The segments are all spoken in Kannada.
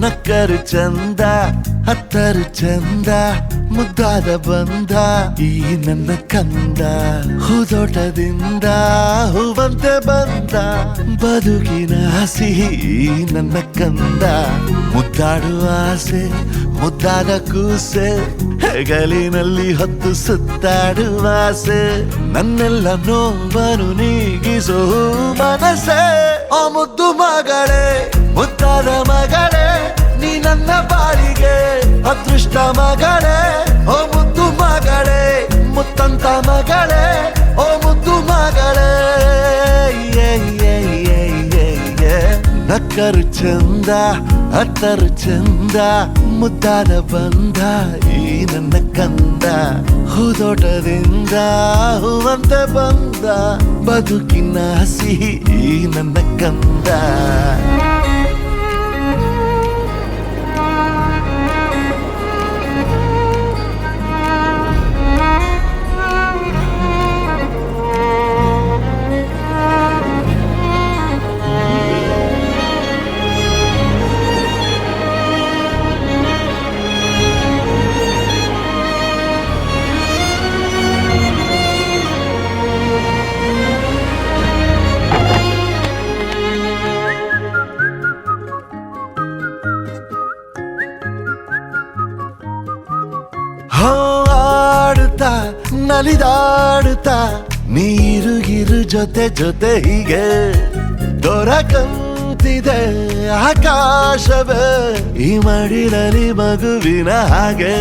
ನಕ್ಕರು ಚಂದ ಹತ್ತರು ಚಂದ ಮುದ್ದಾದ ಬಂದ ಈ ನನ್ನ ಕಂದ ಹೂದೋಟದಿಂದ ಹೂವಂತೆ ಬಂದ ಬದುಕಿನ ಸಿಹಿ ನನ್ನ ಕಂದ ಮುದ್ದಾಡುವ ಆಸೆ ಮುದ್ದಾದ ಕೂಸೆ ಹೆಗಲಿನಲ್ಲಿ ಹೊತ್ತು ಸುತ್ತಾಡುವ ಆಸೆ ನನ್ನೆಲ್ಲ ನೋವನ್ನು ನೀಗಿಸೋ ಮನಸ್ಸೇ ಆ ಮುದ್ದು ಮಗಳೇ ಮುದ್ದಾದ ಮಗಳೇ ನೀ ನನ್ನ ಬಾಳಿಗೆ ಅದೃಷ್ಟ ಮಗಳೇ ಓ ಮುದ್ದು ಮಗಳೇ ಮುತ್ತಂತ ಮಗಳೇ ಓ ಮುದ್ದು ಮಗಳೇ ನಕ್ಕರು ಚಂದ ಹತ್ತರು ಚಂದ ಮುದ್ದಾದ ಬಂದ ಈ ನನ್ನ ಕಂದ ಹೂದೋಟದಿಂದ ಹೂವಂತೆ ಬಂದ ಬದುಕಿನ ಸಿಹಿ ಈ ನನ್ನ ಕಂದ ಆಡುತ್ತಾ ನಲಿದಾಡುತ್ತಾ ನೀರುಗಿರು ಜೊತೆ ಜೊತೆ ಹೀಗೆ ದೊರಕಂತಿದೆ ಆಕಾಶವೇ ಈ ಮಡಿಲಲ್ಲಿ ಮಗುವಿನ ಹಾಗೆ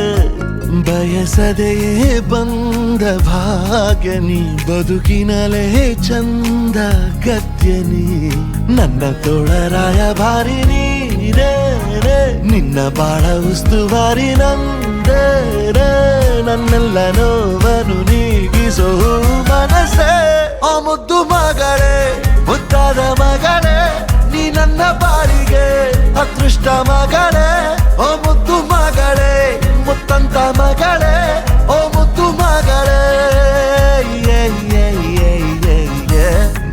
ಬಯಸದೆಯೇ ಬಂದ ಭಾಗ್ಯ ನೀ ಬದುಕಿನಲೇ ಚಂದ ಗದ್ಯ ನೀ ನನ್ನ ತೋಳರಾಯ ಭಾರಿ ನೀರೇ ನಿನ್ನ ಬಾಳ ಉಸ್ತುವಾರಿ ನಂದೇ ನನ್ನೆಲ್ಲ ನೋವನ್ನು ನೀಗಿಸೋ ಮನಸ್ಸೇ ಆ ಮುದ್ದು ಮಗಳೇ ಮುದ್ದಾದ ಮಗಳೇ ನೀ ನನ್ನ ಬಾಳಿಗೆ ಅದೃಷ್ಟ ಮಗಳೇ ಓ ಮುದ್ದು ಮಗಳೇ ಮುತ್ತಂತ ಮಗಳೇ ಓ ಮುದ್ದು ಮಗಳೇ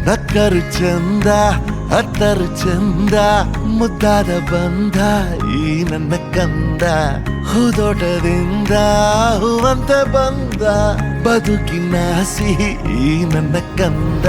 ನಕ್ಕರು ಚಂದ ಹತ್ತರು ಚಂದ ಮುದ್ದಾದ ಬಂದ ಈ ನನ್ನ ಕಂದ ಹೂದೋಟದಿಂದ ಹೂವಂತೆ ಬಂದ ಬದುಕಿನ ಸಿಹಿ ಈ ನನ್ನ ಕಂದ